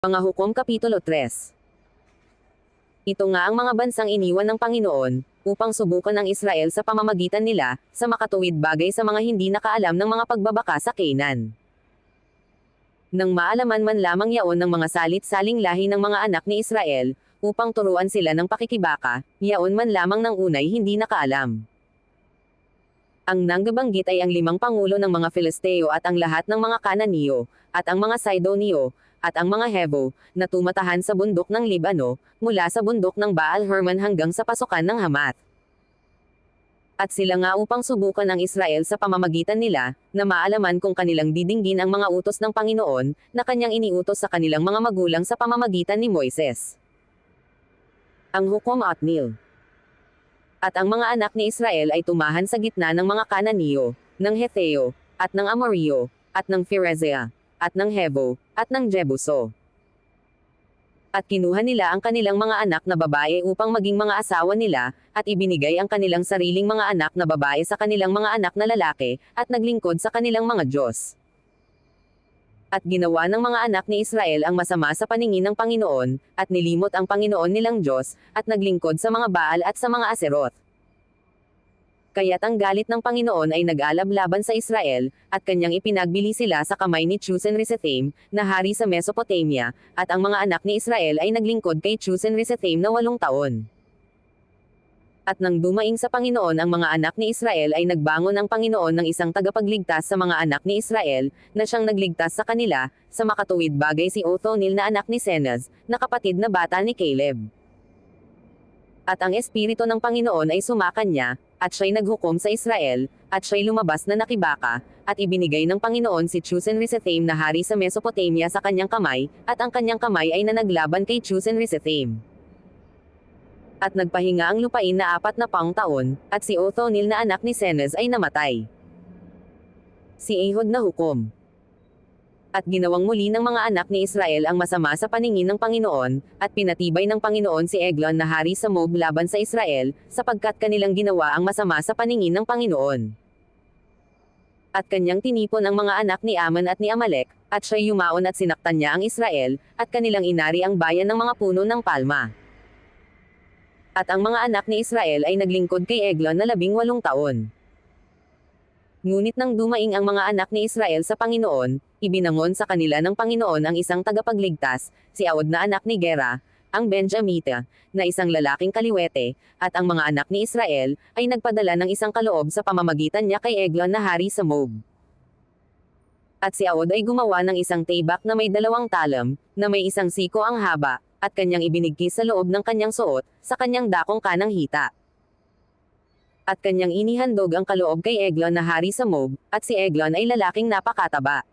Mga Hukom Kapitulo 3. Ito nga ang mga bansang iniwan ng Panginoon, upang subukan ng Israel sa pamamagitan nila, sa makatuwid bagay sa mga hindi nakaalam ng mga pagbabaka sa Canaan. Nang maalaman man lamang yaon ng mga salit-saling lahi ng mga anak ni Israel, upang turuan sila ng pakikibaka, yaon man lamang ng unay hindi nakaalam. Ang nanggabanggit ay ang 5 pangulo ng mga Filisteo at ang lahat ng mga Kananiyo, at ang mga Sidoniyo, at ang mga Hevo, na tumatahan sa bundok ng Libano, mula sa bundok ng Baal Hermon hanggang sa pasukan ng Hamat. At sila nga upang subukan ng Israel sa pamamagitan nila, na maalaman kung kanilang didinggin ang mga utos ng Panginoon, na kanyang iniutos sa kanilang mga magulang sa pamamagitan ni Moises. Ang Hukom Otniel. At ang mga anak ni Israel ay tumahan sa gitna ng mga Kananiyo, ng Hetheo, at ng Amorreo, at ng Pherezea, at ng Hevo, at ng Jebuso. At kinuha nila ang kanilang mga anak na babae upang maging mga asawa nila, at ibinigay ang kanilang sariling mga anak na babae sa kanilang mga anak na lalaki, at naglingkod sa kanilang mga Diyos. At ginawa ng mga anak ni Israel ang masama sa paningin ng Panginoon, at nilimot ang Panginoon nilang Diyos, at naglingkod sa mga Baal at sa mga Aseroth. Kaya't ang galit ng Panginoon ay nag-alab laban sa Israel, at kanyang ipinagbili sila sa kamay ni Chusen-Rissethaim, na hari sa Mesopotamia, at ang mga anak ni Israel ay naglingkod kay Chusen-Rissethaim na 8 taon. At nang dumaing sa Panginoon ang mga anak ni Israel ay nagbangon ang Panginoon ng isang tagapagligtas sa mga anak ni Israel, na siyang nagligtas sa kanila, sa makatuwid bagay si Othniel na anak ni Senaz, na kapatid na bata ni Caleb. At ang Espiritu ng Panginoon ay sumakan niya, at siya'y naghukom sa Israel, at siya'y lumabas na nakibaka, at ibinigay ng Panginoon si Chusen-Rissethaim na hari sa Mesopotamia sa kanyang kamay, at ang kanyang kamay ay nanaglaban kay Chusen-Rissethaim. At nagpahinga ang lupain na 40 taon, at si Othniel na anak ni Senaz ay namatay. Si Ehud na hukom. At ginawang muli ng mga anak ni Israel ang masama sa paningin ng Panginoon, at pinatibay ng Panginoon si Eglon na hari sa Moab laban sa Israel, sapagkat kanilang ginawa ang masama sa paningin ng Panginoon. At kanyang tinipon ang mga anak ni Ammon at ni Amalek, at siya'y yumaon at sinaktan niya ang Israel, at kanilang inari ang bayan ng mga puno ng palma. At ang mga anak ni Israel ay naglingkod kay Eglon na 18 taon. Ngunit nang dumaing ang mga anak ni Israel sa Panginoon, ibinangon sa kanila ng Panginoon ang isang tagapagligtas, si Aod na anak ni Gera, ang Benjamita, na isang lalaking kaliwete, at ang mga anak ni Israel, ay nagpadala ng isang kaloob sa pamamagitan niya kay Eglon na hari sa Moab. At si Aod ay gumawa ng isang tibak na may 2 talam, na may 1 siko ang haba, at kanyang ibinigkis sa loob ng kanyang suot, sa kanyang dakong kanang hita. At kanyang inihandog ang kaloob kay Eglon na hari sa Moab, at si Eglon ay lalaking napakataba.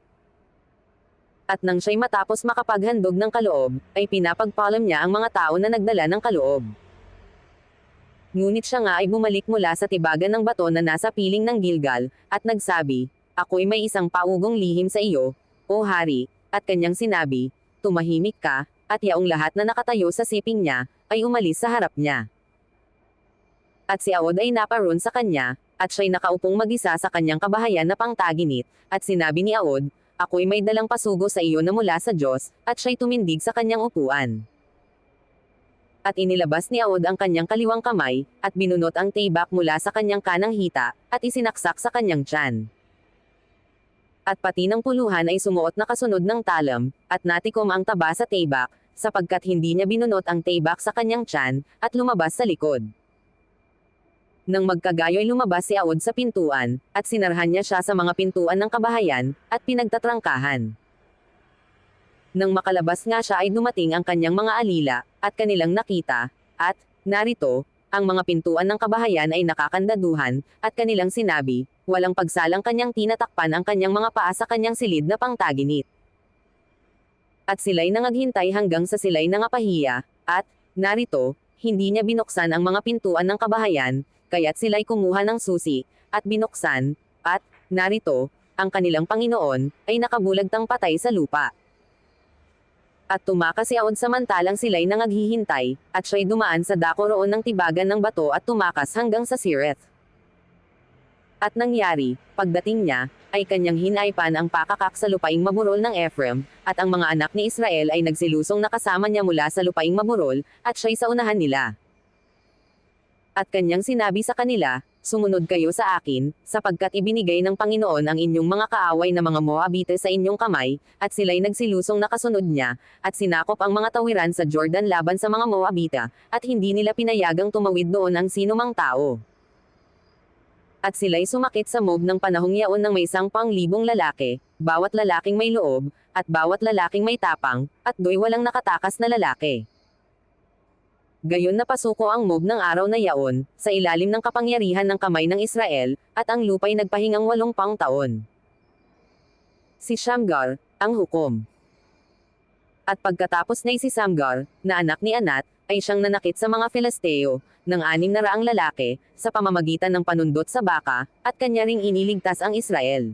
At nang siya'y matapos makapaghandog ng kaloob, ay pinapagpalam niya ang mga tao na nagdala ng kaloob. Ngunit siya nga ay bumalik mula sa tibagan ng bato na nasa piling ng Gilgal, at nagsabi, "Ako'y may isang paugong lihim sa iyo, O hari," at kanyang sinabi, "Tumahimik ka," at yaong lahat na nakatayo sa siping niya, ay umalis sa harap niya. At si Aod ay naparoon sa kanya, at siya'y nakaupong mag-isa sa kanyang kabahayan na pangtaginit, at sinabi ni Aod, "Ako'y may dalang pasugo sa iyo na mula sa Diyos," at siya'y tumindig sa kanyang upuan. At inilabas ni Aod ang kanyang kaliwang kamay, at binunot ang tibak mula sa kanyang kanang hita, at isinaksak sa kanyang tiyan. At pati ng puluhan ay sumuot na kasunod ng talam, at natikom ang taba sa tibak, sapagkat hindi niya binunot ang tibak sa kanyang tiyan, at lumabas sa likod. Nang magkagayo'y lumabas si Aod sa pintuan, at sinarhan niya siya sa mga pintuan ng kabahayan, at pinagtatrangkahan. Nang makalabas nga siya ay dumating ang kanyang mga alila, at kanilang nakita, at, narito, ang mga pintuan ng kabahayan ay nakakandaduhan, at kanilang sinabi, walang pagsalang kanyang tinatakpan ang kanyang mga paa sa kanyang silid na pangtaginit. At sila'y nangaghintay hanggang sa sila'y nangapahiya, at, narito, hindi niya binuksan ang mga pintuan ng kabahayan, kaya't sila'y kumuha ng susi, at binuksan, at, narito, ang kanilang Panginoon, ay nakabulagtang patay sa lupa. At tumakas si Aod samantalang sila'y nangaghihintay, at siya'y dumaan sa dako roon ng tibagan ng bato at tumakas hanggang sa Sireth. At nangyari, pagdating niya, ay kanyang hinaypan ang pakakak sa lupaing maburol ng Ephraim, at ang mga anak ni Israel ay nagsilusong nakasama niya mula sa lupaing maburol, at siya'y sa unahan nila. At kanyang sinabi sa kanila, sumunod kayo sa akin, sapagkat ibinigay ng Panginoon ang inyong mga kaaway na mga Moabite sa inyong kamay, at sila'y nagsilusong nakasunod niya, at sinakop ang mga tawiran sa Jordan laban sa mga Moabita, at hindi nila pinayagang tumawid doon ang sinumang tao. At sila'y sumakit sa mob ng panahong yaon ng may 10,000 lalaki, bawat lalaking may loob, at bawat lalaking may tapang, at do'y walang nakatakas na lalaki. Gayon napasuko ang mob ng araw na yaon, sa ilalim ng kapangyarihan ng kamay ng Israel, at ang lupa'y nagpahingang 80 taon. Si Shamgar, ang hukom. At pagkatapos na si Samgar, na anak ni Anat, ay siyang nanakit sa mga Filisteo, ng 600 lalaki, sa pamamagitan ng panundot sa baka, at kanya ring iniligtas ang Israel.